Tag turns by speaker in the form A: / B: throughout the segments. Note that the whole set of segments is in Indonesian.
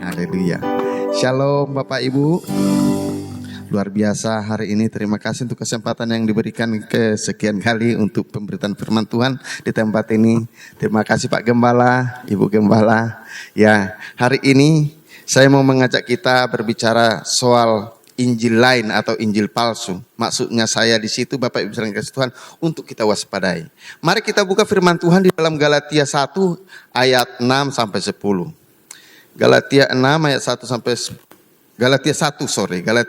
A: Haleluya. Shalom Bapak Ibu. Luar biasa hari ini, terima kasih untuk kesempatan yang diberikan kesekian kali untuk pemberitaan firman Tuhan di tempat ini. Terima kasih Pak Gembala, Ibu Gembala. Ya, hari ini saya mau mengajak kita berbicara soal Injil lain atau Injil palsu. Maksudnya saya di situ Bapak Ibu sekalian kasih Tuhan untuk kita waspadai. Mari kita buka firman Tuhan di dalam Galatia 1 ayat 6 sampai 10. Galatia 6 ayat 1 sampai Galatia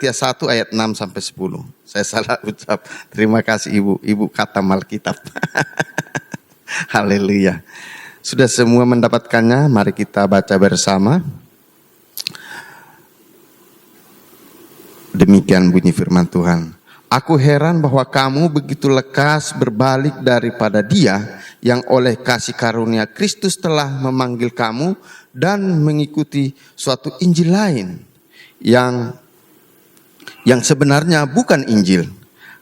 A: 1 ayat 6 sampai 10. Saya salah ucap. Terima kasih Ibu kata Alkitab. Haleluya. Sudah semua mendapatkannya, mari kita baca bersama. Demikian bunyi firman Tuhan. Aku heran bahwa kamu begitu lekas berbalik daripada Dia yang oleh kasih karunia Kristus telah memanggil kamu dan mengikuti suatu Injil lain yang sebenarnya bukan Injil.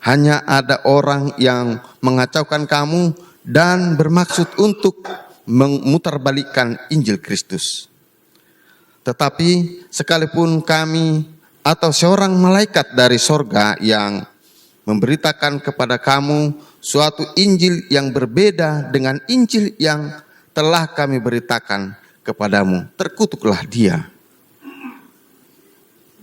A: Hanya ada orang yang mengacaukan kamu dan bermaksud untuk memutarbalikkan Injil Kristus. Tetapi sekalipun kami atau seorang malaikat dari sorga yang memberitakan kepada kamu suatu Injil yang berbeda dengan Injil yang telah kami beritakan kepadamu, terkutuklah dia.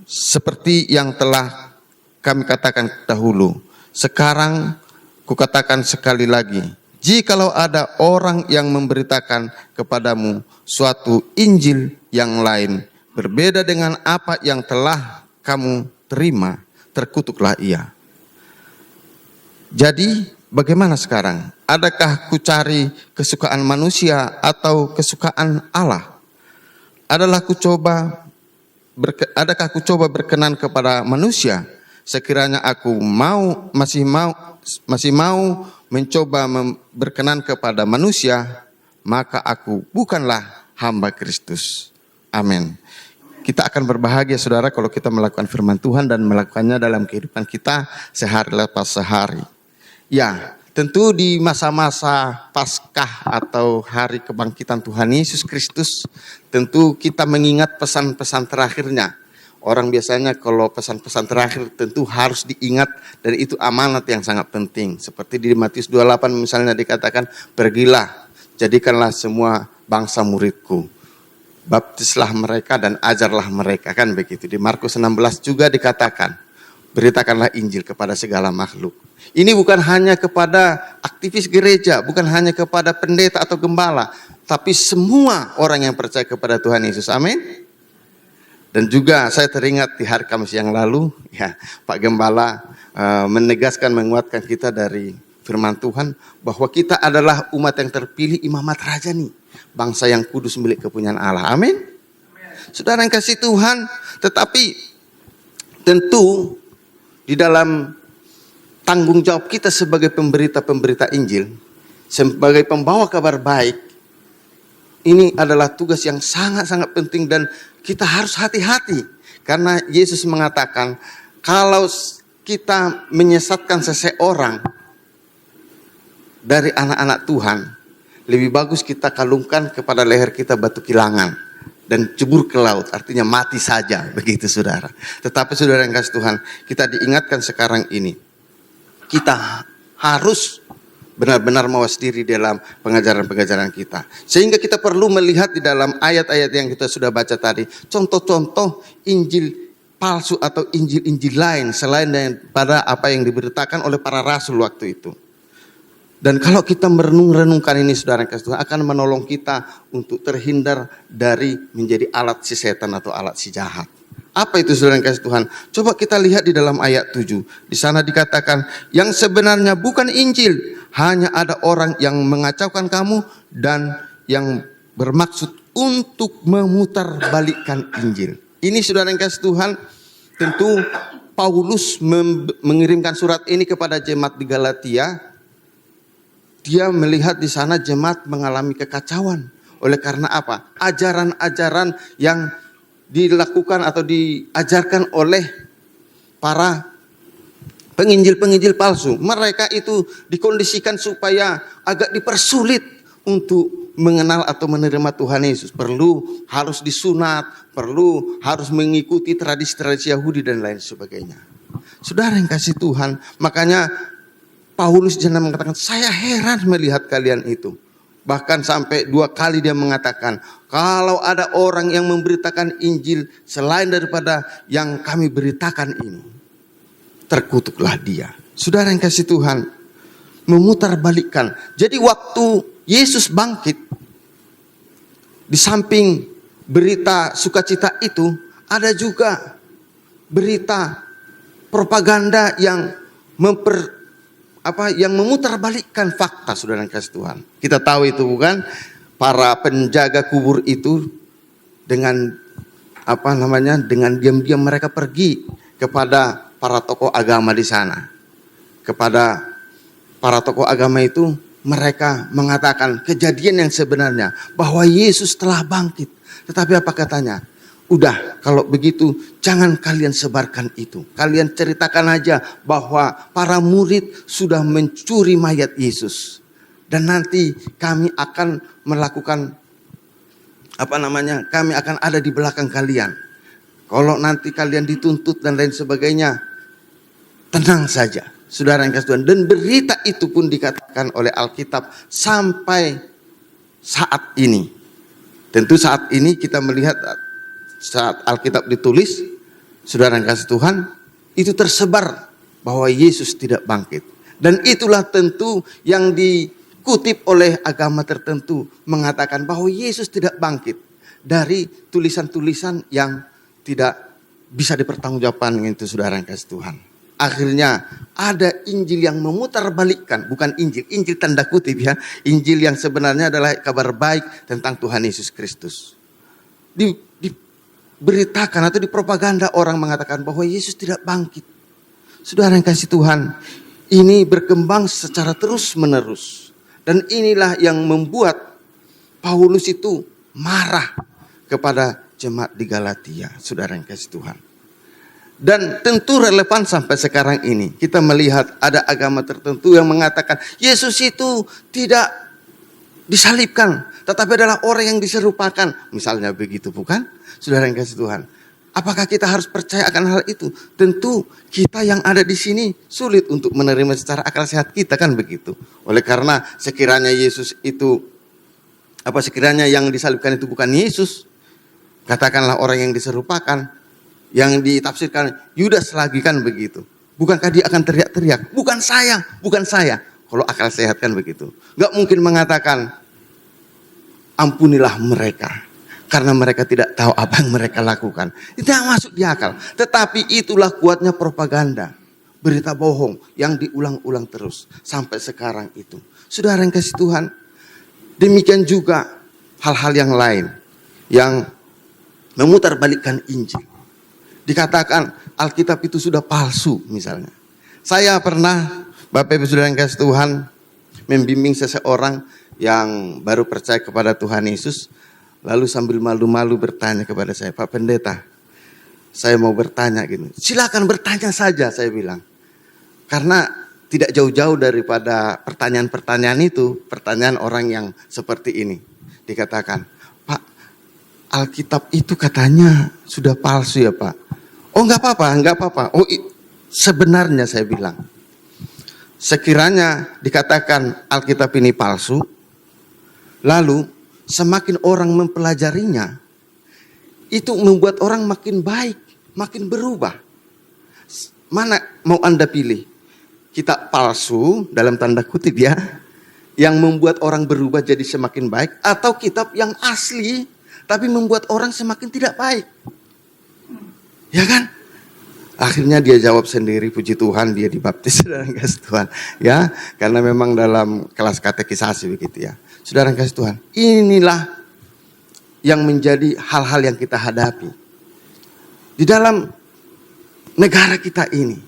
A: Seperti yang telah kami katakan dahulu, sekarang kukatakan sekali lagi, jikalau ada orang yang memberitakan kepadamu suatu Injil yang lain berbeda dengan apa yang telah kamu terima, terkutuklah ia. Jadi bagaimana sekarang? Adakah ku cari kesukaan manusia atau kesukaan Allah? Adakah ku coba berkenan kepada manusia? Sekiranya aku masih mau mencoba berkenan kepada manusia, maka aku bukanlah hamba Kristus. Amin. Kita akan berbahagia saudara kalau kita melakukan firman Tuhan dan melakukannya dalam kehidupan kita sehari lepas sehari. Ya, tentu di masa-masa Paskah atau hari kebangkitan Tuhan Yesus Kristus, tentu kita mengingat pesan-pesan terakhirnya. Orang biasanya kalau pesan-pesan terakhir tentu harus diingat dan itu amanat yang sangat penting. Seperti di Matius 28 misalnya dikatakan, pergilah, jadikanlah semua bangsa muridku. Baptislah mereka dan ajarlah mereka, kan begitu. Di Markus 16 juga dikatakan, beritakanlah Injil kepada segala makhluk. Ini bukan hanya kepada aktivis gereja, bukan hanya kepada pendeta atau gembala, tapi semua orang yang percaya kepada Tuhan Yesus. Amin. Dan juga saya teringat di hari Kamis yang lalu, ya Pak Gembala menegaskan, menguatkan kita dari firman Tuhan bahwa kita adalah umat yang terpilih, imamat rajani, bangsa yang kudus milik kepunyaan Allah. Amin. Saudara yang kasih Tuhan, tetapi tentu di dalam tanggung jawab kita sebagai pemberita Injil, sebagai pembawa kabar baik, ini adalah tugas yang sangat-sangat penting dan kita harus hati-hati. Karena Yesus mengatakan, kalau kita menyesatkan seseorang dari anak-anak Tuhan, lebih bagus kita kalungkan kepada leher kita batu kilangan dan cebur ke laut, artinya mati saja, begitu saudara. Tetapi saudara yang kasih Tuhan, kita diingatkan sekarang ini, kita harus benar-benar mawas diri dalam pengajaran-pengajaran kita. Sehingga kita perlu melihat di dalam ayat-ayat yang kita sudah baca tadi, contoh-contoh Injil palsu atau Injil-Injil lain selain daripada apa yang diberitakan oleh para rasul waktu itu. Dan kalau kita merenung-renungkan ini saudara yang kasih Tuhan, akan menolong kita untuk terhindar dari menjadi alat si setan atau alat si jahat. Apa itu saudara yang kasih Tuhan? Coba kita lihat di dalam ayat 7. Di sana dikatakan, yang sebenarnya bukan Injil, hanya ada orang yang mengacaukan kamu dan yang bermaksud untuk memutarbalikkan Injil. Ini saudara yang kasih Tuhan, tentu Paulus mengirimkan surat ini kepada jemaat di Galatia. Dia melihat di sana jemaat mengalami kekacauan. Oleh karena apa? Ajaran-ajaran yang dilakukan atau diajarkan oleh para penginjil-penginjil palsu. Mereka itu dikondisikan supaya agak dipersulit untuk mengenal atau menerima Tuhan Yesus, perlu harus disunat, perlu harus mengikuti tradisi-tradisi Yahudi dan lain sebagainya. Saudara yang kasih Tuhan, makanya Paulus jangan mengatakan, saya heran melihat kalian itu. Bahkan sampai 2 kali dia mengatakan, kalau ada orang yang memberitakan Injil selain daripada yang kami beritakan ini, terkutuklah dia. Saudara yang kasih Tuhan, memutarbalikkan. Jadi waktu Yesus bangkit, di samping berita sukacita itu, ada juga berita propaganda yang memutarbalikkan fakta, saudara yang kasih Tuhan. Kita tahu itu bukan, para penjaga kubur itu dengan dengan diam-diam mereka pergi kepada para tokoh agama di sana. Kepada para tokoh agama itu mereka mengatakan kejadian yang sebenarnya bahwa Yesus telah bangkit. Tetapi apa katanya? Udah, kalau begitu jangan kalian sebarkan itu. Kalian ceritakan aja bahwa para murid sudah mencuri mayat Yesus. Dan nanti kami akan melakukan kami akan ada di belakang kalian. Kalau nanti kalian dituntut dan lain sebagainya, tenang saja, saudara yang kasih Tuhan. Dan berita itu pun dikatakan oleh Alkitab sampai saat ini. Tentu saat ini kita melihat saat Alkitab ditulis, saudara yang kasih Tuhan, itu tersebar bahwa Yesus tidak bangkit. Dan itulah tentu yang dikutip oleh agama tertentu, mengatakan bahwa Yesus tidak bangkit dari tulisan-tulisan yang tidak bisa dipertanggungjawabkan itu, saudara yang kasih Tuhan. Akhirnya ada Injil yang memutarbalikkan, bukan Injil tanda kutip ya, Injil yang sebenarnya adalah kabar baik tentang Tuhan Yesus Kristus. Diberitakan atau dipropaganda, orang mengatakan bahwa Yesus tidak bangkit. Saudara yang kasih Tuhan, ini berkembang secara terus menerus. Dan inilah yang membuat Paulus itu marah kepada jemaat di Galatia, saudara yang kasih Tuhan. Dan tentu relevan sampai sekarang ini. Kita melihat ada agama tertentu yang mengatakan Yesus itu tidak disalibkan, tetapi adalah orang yang diserupakan. Misalnya begitu, bukan? Saudara yang kasih Tuhan. Apakah kita harus percaya akan hal itu? Tentu kita yang ada di sini sulit untuk menerima secara akal sehat kita, kan begitu. Oleh karena sekiranya Yesus itu, sekiranya yang disalibkan itu bukan Yesus, katakanlah orang yang diserupakan, yang ditafsirkan Yudas lagi, kan begitu. Bukankah dia akan teriak-teriak, bukan saya. Kalau akal sehat kan begitu. Gak mungkin mengatakan ampunilah mereka, karena mereka tidak tahu apa yang mereka lakukan. Itu tidak masuk di akal. Tetapi itulah kuatnya propaganda, berita bohong yang diulang-ulang terus sampai sekarang itu. Saudara yang kasih Tuhan, demikian juga hal-hal yang lain yang memutarbalikkan Injil. Dikatakan Alkitab itu sudah palsu misalnya. Saya pernah, Bapak Ibu Saudara yang kasih Tuhan, membimbing seseorang yang baru percaya kepada Tuhan Yesus. Lalu sambil malu-malu bertanya kepada saya, Pak Pendeta, saya mau bertanya gitu. Silakan bertanya saja, saya bilang. Karena tidak jauh-jauh daripada pertanyaan-pertanyaan itu, pertanyaan orang yang seperti ini. Dikatakan, Pak, Alkitab itu katanya sudah palsu ya Pak. Oh enggak apa-apa. Oh sebenarnya saya bilang, sekiranya dikatakan Alkitab ini palsu, lalu semakin orang mempelajarinya, itu membuat orang makin baik, makin berubah. Mana mau Anda pilih? Kitab palsu dalam tanda kutip ya, yang membuat orang berubah jadi semakin baik, atau kitab yang asli tapi membuat orang semakin tidak baik? Ya kan? Akhirnya dia jawab sendiri, puji Tuhan dia dibaptis, saudara yang kasih Tuhan. Ya, karena memang dalam kelas katekisasi begitu ya. Saudara yang kasih Tuhan, inilah yang menjadi hal-hal yang kita hadapi. Di dalam negara kita ini,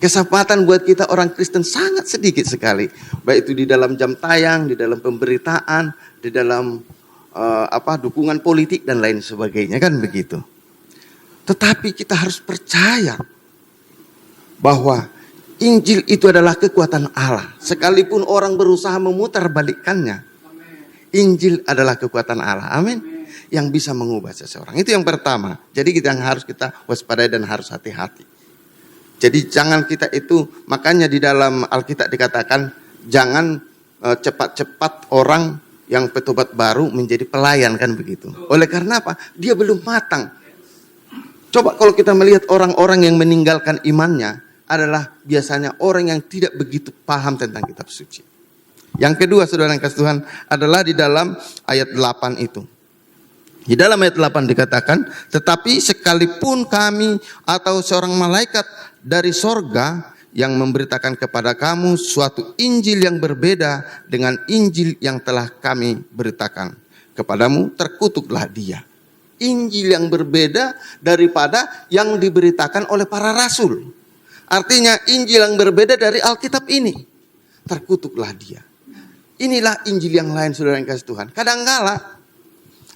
A: kesempatan buat kita orang Kristen sangat sedikit sekali. Baik itu di dalam jam tayang, di dalam pemberitaan, di dalam dukungan politik dan lain sebagainya, kan begitu. Tetapi kita harus percaya bahwa Injil itu adalah kekuatan Allah. Sekalipun orang berusaha memutarbalikkannya, Injil adalah kekuatan Allah. Amin. Yang bisa mengubah seseorang. Itu yang pertama. Jadi kita harus kita waspadai dan harus hati-hati. Jadi jangan kita itu, makanya di dalam Alkitab dikatakan jangan cepat-cepat orang yang petobat baru menjadi pelayan, kan begitu. Oleh karena apa? Dia belum matang. Coba kalau kita melihat orang-orang yang meninggalkan imannya adalah biasanya orang yang tidak begitu paham tentang kitab suci. Yang kedua, saudara yang kasih Tuhan, adalah di dalam ayat 8 itu. Di dalam ayat 8 dikatakan, tetapi sekalipun kami atau seorang malaikat dari sorga yang memberitakan kepada kamu suatu Injil yang berbeda dengan Injil yang telah kami beritakan kepadamu, terkutuklah dia. Injil yang berbeda daripada yang diberitakan oleh para rasul. Artinya Injil yang berbeda dari Alkitab ini. Terkutuklah dia. Inilah Injil yang lain, saudara yang kasih Tuhan. Kadangkala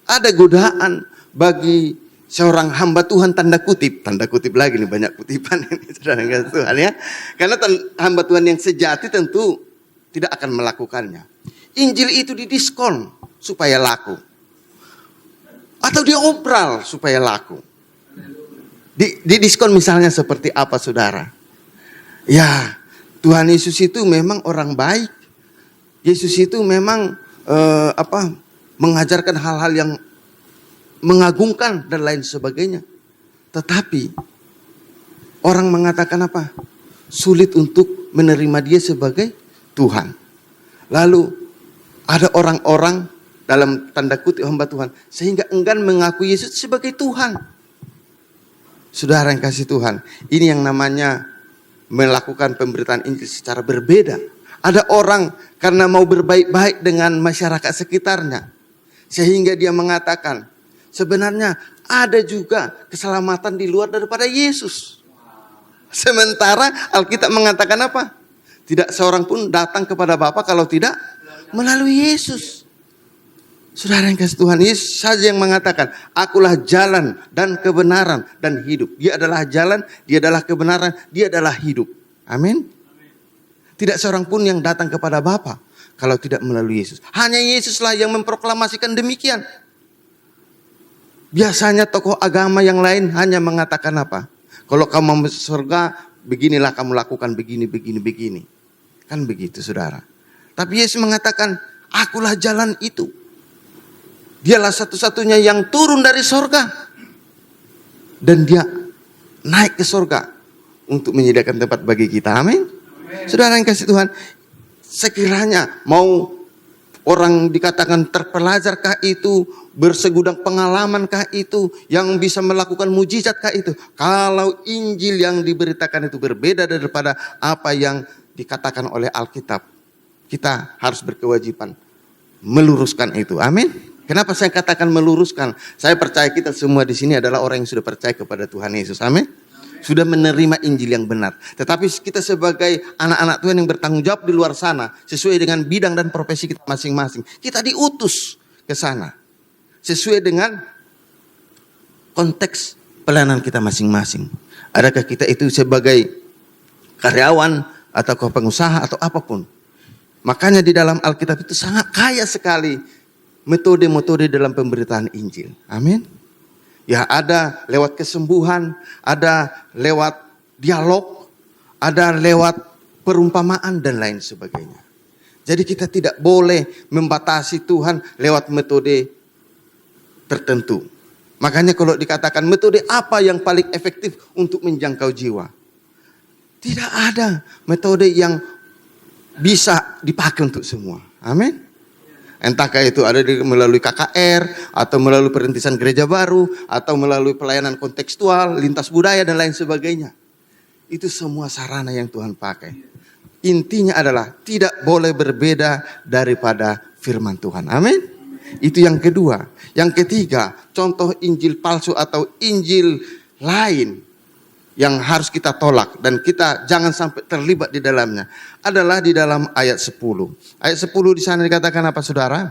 A: ada godaan bagi seorang hamba Tuhan, tanda kutip lagi nih, banyak kutipan ini, saudara yang kasih Tuhan ya. Karena hamba Tuhan yang sejati tentu tidak akan melakukannya. Injil itu didiskon supaya laku. Atau diobral supaya laku. Didiskon misalnya seperti apa, saudara? Ya, Tuhan Yesus itu memang orang baik. Yesus itu memang mengajarkan hal-hal yang mengagungkan dan lain sebagainya. Tetapi orang mengatakan apa? Sulit untuk menerima dia sebagai Tuhan. Lalu ada orang-orang dalam tanda kutip hamba Tuhan sehingga enggan mengaku Yesus sebagai Tuhan. Saudara yang kasih Tuhan, ini yang namanya melakukan pemberitaan Injil secara berbeda. Ada orang karena mau berbaik-baik dengan masyarakat sekitarnya, sehingga dia mengatakan, sebenarnya ada juga keselamatan di luar daripada Yesus. Sementara Alkitab mengatakan apa? Tidak seorang pun datang kepada Bapa kalau tidak melalui Yesus. Saudara yang kasih Tuhan, Yesus saja yang mengatakan, akulah jalan dan kebenaran dan hidup. Dia adalah jalan, dia adalah kebenaran, dia adalah hidup. Amin. Tidak seorang pun yang datang kepada Bapa kalau tidak melalui Yesus. Hanya Yesuslah yang memproklamasikan demikian. Biasanya tokoh agama yang lain hanya mengatakan apa? Kalau kamu mau masuk surga, beginilah kamu lakukan, begini. Kan begitu, saudara. Tapi Yesus mengatakan, akulah jalan itu. Dialah satu-satunya yang turun dari surga. Dan dia naik ke surga untuk menyediakan tempat bagi kita. Amin. Saudara yang kasih Tuhan, sekiranya mau orang dikatakan terpelajarkah itu, bersegudang pengalamankah itu, yang bisa melakukan mujizatkah itu, kalau Injil yang diberitakan itu berbeda daripada apa yang dikatakan oleh Alkitab, kita harus berkewajiban meluruskan itu. Amin. Kenapa saya katakan meluruskan? Saya percaya kita semua di sini adalah orang yang sudah percaya kepada Tuhan Yesus. Amin. Sudah menerima Injil yang benar. Tetapi kita sebagai anak-anak Tuhan yang bertanggung jawab di luar sana, sesuai dengan bidang dan profesi kita masing-masing, kita diutus ke sana sesuai dengan konteks pelayanan kita masing-masing. Adakah kita itu sebagai karyawan atau pengusaha atau apapun? Makanya di dalam Alkitab itu sangat kaya sekali metode-metode dalam pemberitaan Injil. Amin. Ya, ada lewat kesembuhan, ada lewat dialog, ada lewat perumpamaan dan lain sebagainya. Jadi kita tidak boleh membatasi Tuhan lewat metode tertentu. Makanya kalau dikatakan metode apa yang paling efektif untuk menjangkau jiwa, tidak ada metode yang bisa dipakai untuk semua. Amin. Entahkah itu ada melalui KKR, atau melalui perintisan gereja baru, atau melalui pelayanan kontekstual, lintas budaya dan lain sebagainya. Itu semua sarana yang Tuhan pakai. Intinya adalah tidak boleh berbeda daripada firman Tuhan. Amin. Itu yang kedua. Yang ketiga, contoh Injil palsu atau Injil lain yang harus kita tolak dan kita jangan sampai terlibat di dalamnya adalah di dalam ayat 10. Ayat 10 di sana dikatakan apa, saudara?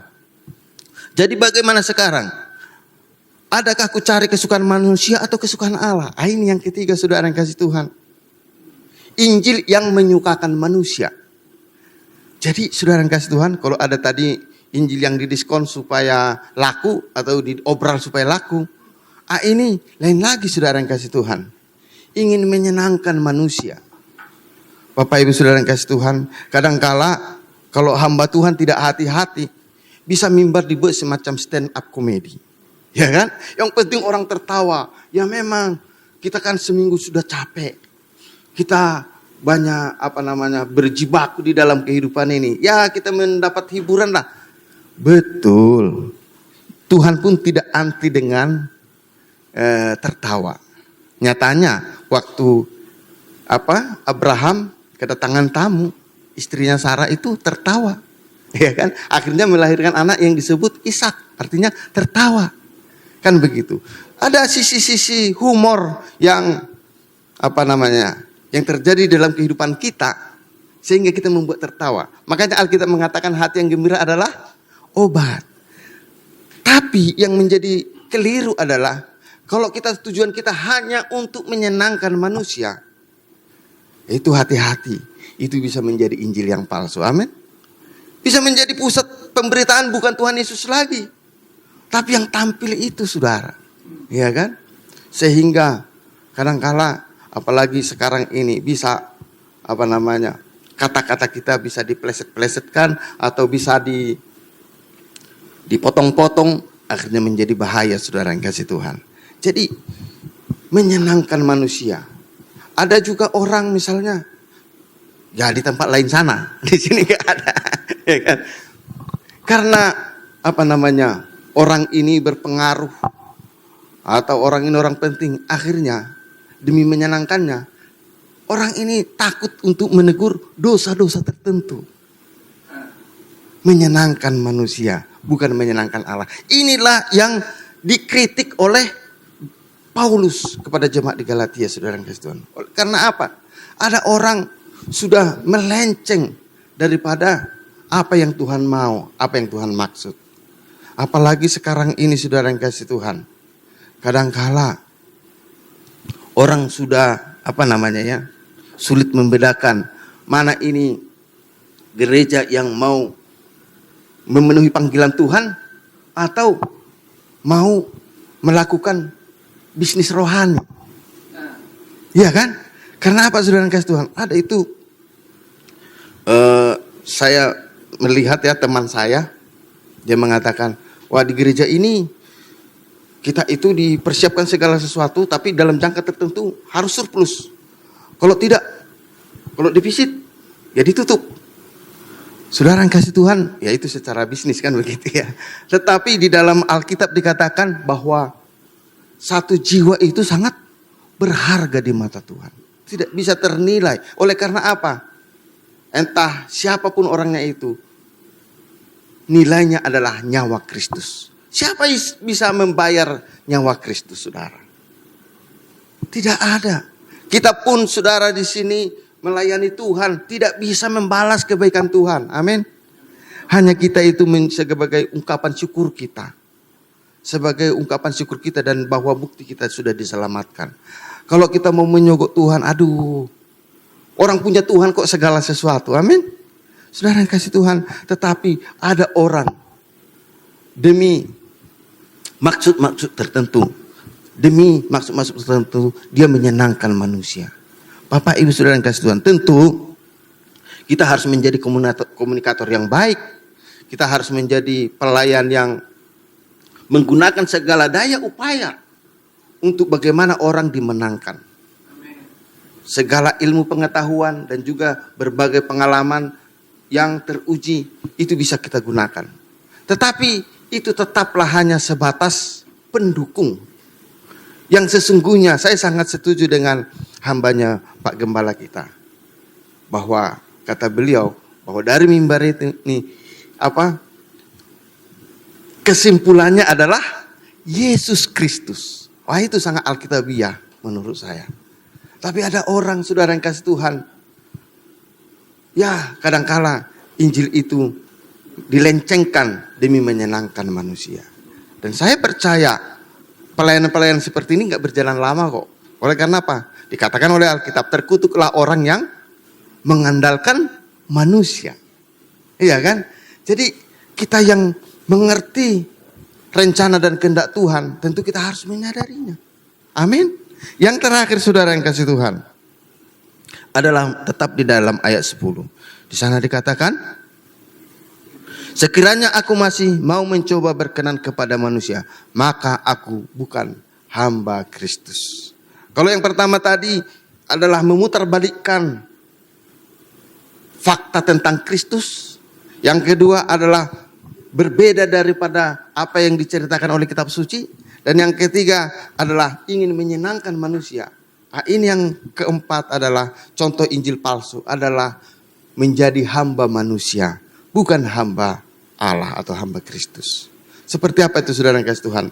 A: Jadi bagaimana sekarang? Adakah aku cari kesukaan manusia atau kesukaan Allah? Ini yang ketiga, saudara yang kasih Tuhan. Injil yang menyukakan manusia. Jadi saudara yang kasih Tuhan, kalau ada tadi Injil yang didiskon supaya laku atau diobral supaya laku. Ini lain lagi saudara yang kasih Tuhan. Ingin menyenangkan manusia. Bapak Ibu saudara yang kasih Tuhan, kadangkala kalau hamba Tuhan tidak hati-hati, bisa mimbar dibuat semacam stand up komedi. Ya kan? Yang penting orang tertawa. Ya memang kita kan seminggu sudah capek. Kita banyak berjibaku di dalam kehidupan ini. Ya kita mendapat hiburan lah. Betul. Tuhan pun tidak anti dengan tertawa. Nyatanya waktu Abraham kedatangan tamu, istrinya Sarah itu tertawa. Ya kan? Akhirnya melahirkan anak yang disebut Ishak. Artinya tertawa. Kan begitu. Ada sisi-sisi humor yang yang terjadi dalam kehidupan kita sehingga kita membuat tertawa. Makanya Alkitab mengatakan hati yang gembira adalah obat. Tapi yang menjadi keliru adalah kalau tujuan kita hanya untuk menyenangkan manusia, itu hati-hati. Itu bisa menjadi Injil yang palsu. Amin. Bisa menjadi pusat pemberitaan bukan Tuhan Yesus lagi. Tapi yang tampil itu saudara. Ya kan? Sehingga kadangkala apalagi sekarang ini bisa kata-kata kita bisa dipleset-plesetkan atau bisa dipotong-potong, akhirnya menjadi bahaya saudara yang kasih Tuhan. Jadi menyenangkan manusia. Ada juga orang misalnya ya di tempat lain sana, di sini nggak ada, ya kan? Karena orang ini berpengaruh atau orang ini orang penting, akhirnya demi menyenangkannya, orang ini takut untuk menegur dosa-dosa tertentu. Menyenangkan manusia, bukan menyenangkan Allah. Inilah yang dikritik oleh Paulus kepada jemaat di Galatia, saudara Kristen. Karena apa? Ada orang sudah melenceng daripada apa yang Tuhan mau, apa yang Tuhan maksud. Apalagi sekarang ini saudara yang kasih Tuhan. Kadangkala orang sudah sulit membedakan mana ini gereja yang mau memenuhi panggilan Tuhan atau mau melakukan bisnis rohani. Iya kan? Karena apa saudara kasih Tuhan? Ada itu saya melihat ya teman saya, dia mengatakan, wah di gereja ini kita itu dipersiapkan segala sesuatu, tapi dalam jangka tertentu harus surplus. Kalau tidak, kalau defisit, ya ditutup. Saudara yang kasih Tuhan, ya itu secara bisnis kan begitu ya. Tetapi di dalam Alkitab dikatakan bahwa satu jiwa itu sangat berharga di mata Tuhan. Tidak bisa ternilai. Oleh karena apa? Entah siapapun orangnya itu, nilainya adalah nyawa Kristus. Siapa bisa membayar nyawa Kristus, saudara? Tidak ada. Kita pun, saudara, di sini melayani Tuhan tidak bisa membalas kebaikan Tuhan. Amin. Hanya kita itu sebagai ungkapan syukur kita. Sebagai ungkapan syukur kita dan bahwa bukti kita sudah diselamatkan. Kalau kita mau menyogok Tuhan, aduh, orang punya Tuhan kok segala sesuatu. Amin. Saudara yang kasih Tuhan, tetapi ada orang demi maksud-maksud tertentu, demi maksud-maksud tertentu, dia menyenangkan manusia. Bapak Ibu saudara yang kasih Tuhan, tentu kita harus menjadi komunikator yang baik. Kita harus menjadi pelayan yang menggunakan segala daya upaya untuk bagaimana orang dimenangkan. Segala ilmu pengetahuan dan juga berbagai pengalaman yang teruji itu bisa kita gunakan. Tetapi itu tetaplah hanya sebatas pendukung. Yang sesungguhnya saya sangat setuju dengan hambanya Pak Gembala kita. Bahwa kata beliau bahwa dari mimbar ini kesimpulannya adalah Yesus Kristus. Wah itu sangat alkitabiah menurut saya. Tapi ada orang saudara yang kasih Tuhan. Ya kadangkala Injil itu dilencengkan demi menyenangkan manusia. Dan saya percaya pelayanan-pelayanan seperti ini gak berjalan lama kok. Oleh karena apa? Dikatakan oleh Alkitab, terkutuklah orang yang mengandalkan manusia. Iya kan? Jadi kita yang mengerti rencana dan kehendak Tuhan, tentu kita harus menyadarinya. Amin. Yang terakhir saudara yang kasih Tuhan, adalah tetap di dalam ayat 10. Di sana dikatakan, sekiranya aku masih mau mencoba berkenan kepada manusia, maka aku bukan hamba Kristus. Kalau yang pertama tadi adalah memutarbalikkan fakta tentang Kristus. Yang kedua adalah berbeda daripada apa yang diceritakan oleh kitab suci. Dan yang ketiga adalah ingin menyenangkan manusia. Nah, ini yang keempat adalah contoh Injil palsu adalah menjadi hamba manusia, bukan hamba Allah atau hamba Kristus. Seperti apa itu saudara yang kasih Tuhan?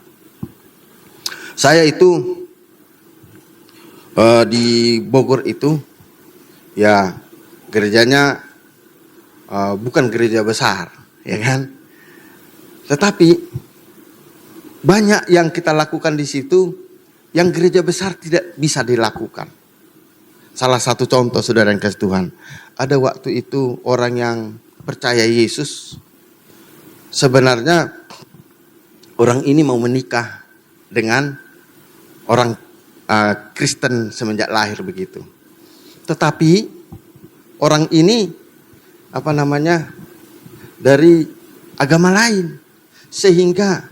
A: Saya itu di Bogor itu, ya gerejanya bukan gereja besar, ya kan? Tetapi banyak yang kita lakukan di situ yang gereja besar tidak bisa dilakukan. Salah satu contoh saudara yang kasih Tuhan, ada waktu itu orang yang percaya Yesus, sebenarnya orang ini mau menikah dengan orang Kristen semenjak lahir begitu. Tetapi orang ini dari agama lain, sehingga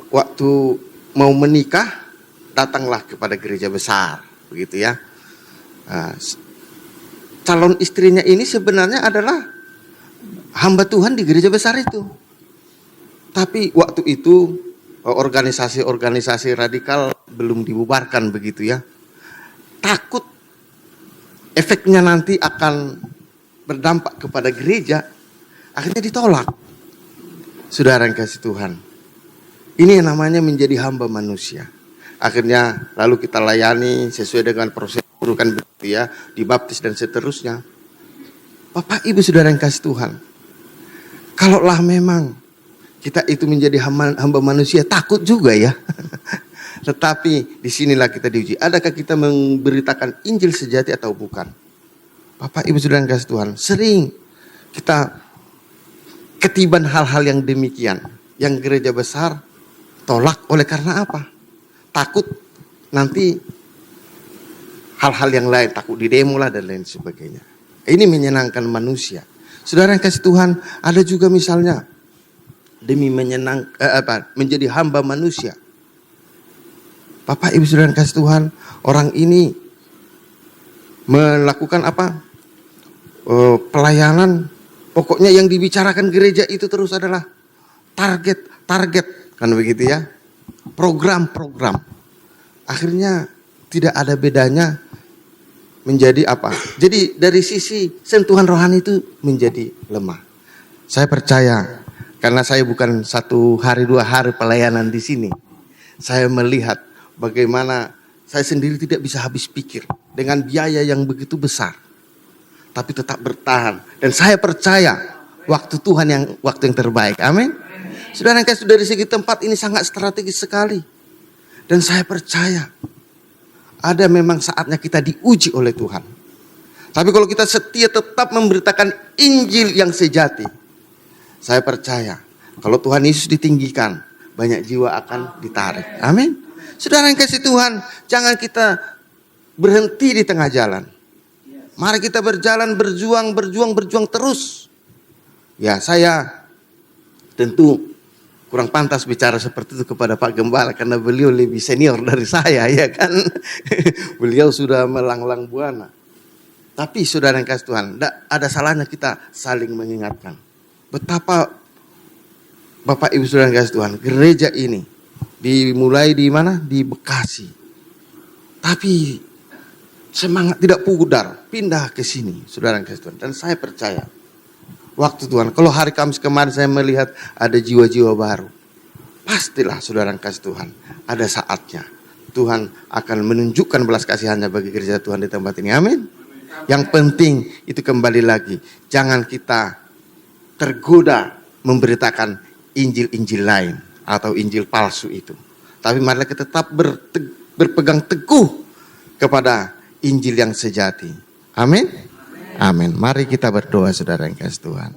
A: waktu mau menikah datanglah kepada gereja besar, begitu ya. Calon istrinya ini sebenarnya adalah hamba Tuhan di gereja besar itu. Tapi waktu itu organisasi-organisasi radikal belum dibubarkan begitu ya. Takut efeknya nanti akan berdampak kepada gereja, akhirnya ditolak. Saudara yang kasih Tuhan, ini yang namanya menjadi hamba manusia. Akhirnya lalu kita layani sesuai dengan prosedur kan begitu ya, dibaptis dan seterusnya. Bapak Ibu saudara yang kasih Tuhan, kalaulah memang kita itu menjadi hamba manusia, takut juga ya. Tetapi disinilah kita diuji. Adakah kita memberitakan Injil sejati atau bukan? Bapak Ibu saudara yang kasih Tuhan, sering kita ketiban hal-hal yang demikian. Yang gereja besar tolak oleh karena apa? Takut nanti hal-hal yang lain, takut didemo lah dan lain sebagainya. Ini menyenangkan manusia. Saudara yang kasih Tuhan, ada juga misalnya demi menjadi hamba manusia. Bapak Ibu saudara yang kasih Tuhan, orang ini melakukan pelayanan, pokoknya yang dibicarakan gereja itu terus adalah target, kan begitu ya. Program-program. Akhirnya tidak ada bedanya menjadi apa? Jadi dari sisi sentuhan rohani itu menjadi lemah. Saya percaya, karena saya bukan 1 hari 2 hari pelayanan di sini. Saya melihat bagaimana saya sendiri tidak bisa habis pikir dengan biaya yang begitu besar. Tapi tetap bertahan. Dan saya percaya waktu Tuhan waktu yang terbaik. Amin. Saudara yang kasih, dari segi tempat ini sangat strategis sekali. Dan saya percaya ada memang saatnya kita diuji oleh Tuhan. Tapi kalau kita setia tetap memberitakan Injil yang sejati, saya percaya kalau Tuhan Yesus ditinggikan, banyak jiwa akan ditarik. Amin. Saudara yang kasih Tuhan, jangan kita berhenti di tengah jalan. Mari kita berjuang terus. Ya, saya tentu kurang pantas bicara seperti itu kepada Pak Gembala karena beliau lebih senior dari saya, ya kan. Beliau sudah melanglang buana. Tapi saudara yang kasih Tuhan, tidak ada salahnya kita saling mengingatkan. Betapa Bapak Ibu saudara yang kasih Tuhan, gereja ini dimulai di mana? Di Bekasi. Tapi semangat tidak pudar, pindah ke sini saudara yang kasih Tuhan. Dan saya percaya waktu Tuhan, kalau hari Kamis kemarin saya melihat ada jiwa-jiwa baru, pastilah saudara yang kasih Tuhan, ada saatnya Tuhan akan menunjukkan belas kasihannya bagi gereja Tuhan di tempat ini. Amin. Yang penting itu kembali lagi, jangan kita tergoda memberitakan Injil-Injil lain atau Injil palsu itu. Tapi marilah kita tetap berpegang teguh kepada Injil yang sejati. Amin. Amin. Mari kita berdoa saudara yang kasih Tuhan.